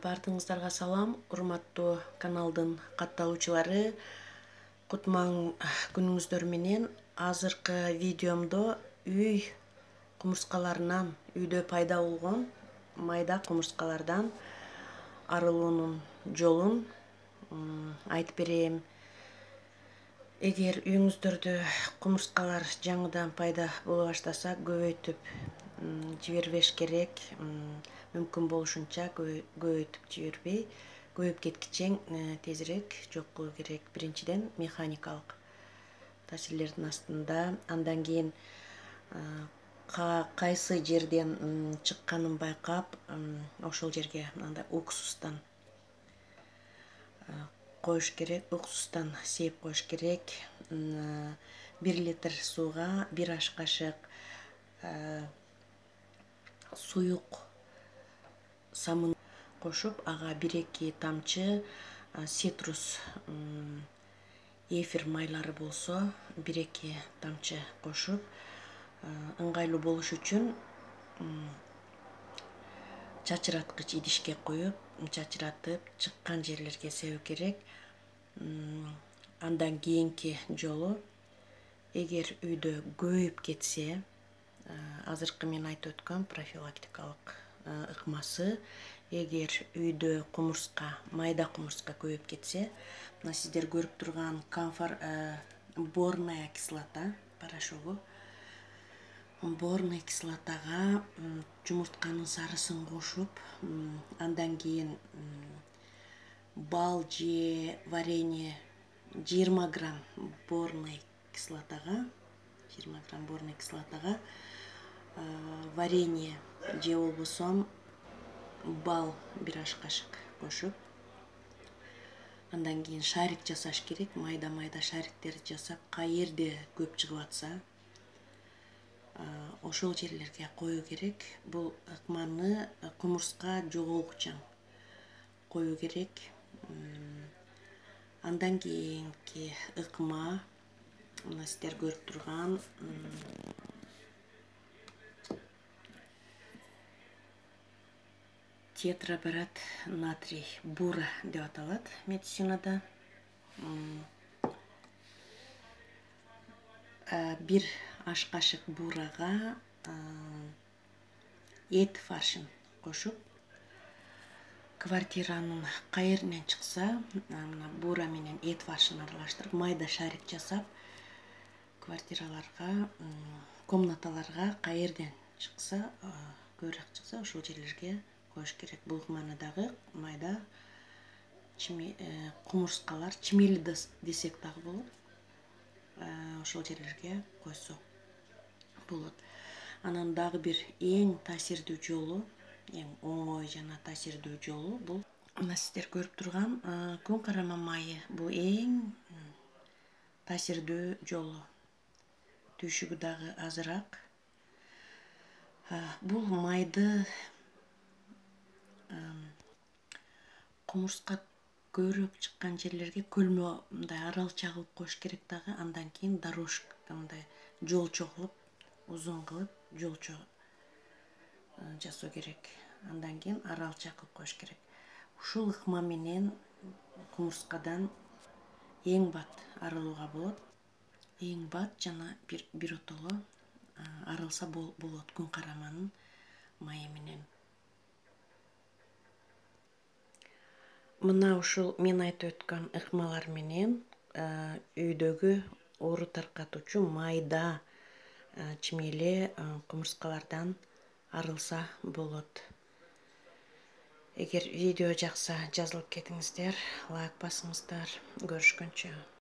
Бардыңыздарга салам, урматтуу каналдын катталуучулары. Кутман күнүңүздөр менен. Азыркы видеомдо үй кумурскаларынан, үйдө пайда болгон майда кумурскалардан арылуунун жолун айтып берем. Эгер үйүңүздөрдө кумурскалар жаңыдан пайда боло баштаса, көбөйтүп жибербеш керек. Мүмкүн болушунча көбөйтүп жибербей, көбөйүп кеткичең тезирээк жок кылуу керек. Биринчиден механикалык таасирлердин астында, андан кийин кайсы жерден чыкканын байкап, ошол жерге мындай уксустан коюш керек, уксустан сээп коюш керек. 1 литр сууга 1 аш кашык суюк самын кошуп, ага 1-2 тамчы цитрус эфир майлары болсо 1-2 тамчы кошуп, ыңгайлуу болуш үчүн чачыраткыч идишке коюп, чачыратып, чыккан жерлерге себүү керек. Андан кийинки жолу, эгер үйдө көбөйүп кетсе, азыркы мен айтып өткөн профилактикалык ыкмасы, эгер үйдө кумурска, майда кумурска көбөйүп кетсе, мына сиздер көрүп турган камфор борная кислота порошогу, борный кислотага жумуртканын сарысын кошуп, андан кийин бал же варенье 20 грамм борный кислотага, варенье же болбосо бал 1 аш кашык кошуп, андан кийин шарик жасаш керек. Майда шариктерди жасап, каерде көп чыгып атса, ошол жерлерге коюу керек. Бул ыкманы кумурска жоголгучан коюу керек. Андан кийинки ыкма, мына сиздер көрүп турган тетраборат натрий бура деп аталат медицинада. 1 аш кашык бурага эт фаршын кошуп, квартиранын каеринен чыкса, мына бура менен эт фаршын аралаштырып, майда шарик жасап, квартираларга, комнаталарга каерден чыкса, көбүрөөк чыкса, ошол жерлерге коюш керек. Бул ыкманы дагы майда кумурскалар, чимели десек дагы болот, ошол жерлерге койсо болот. Анан дагы бир эң таасирдүү жолу, эң оңой жана таасирдүү жолу бул мына сиздер көрүп турган күн карама майы. Бул эң таасирдүү жолу. Түйшүгү дагы азыраак. Бул майды кумурска көбүрөөк чыккан жерлерге көлмө мындай аралча кылып коюш керек дагы. Андан кийин дорожка, мындай жолчо кылып, узун кылып жолчо жасоо керек. Андан кийин аралча кылып коюш керек. Ушул ыкма менен кумурскадан эң бат арылууга болот. Эң бат жана биротоло арылса болот күн караманын майы менен. Мына ушул мен айтып өткөн ыкмалар менен үйдөгү оору таркатуучу майда чимели кумурскалардан арылса болот. Эгер видео жакса, жазылып кетиңиздер, лайк басыңыздар. Көрүшкөнчө.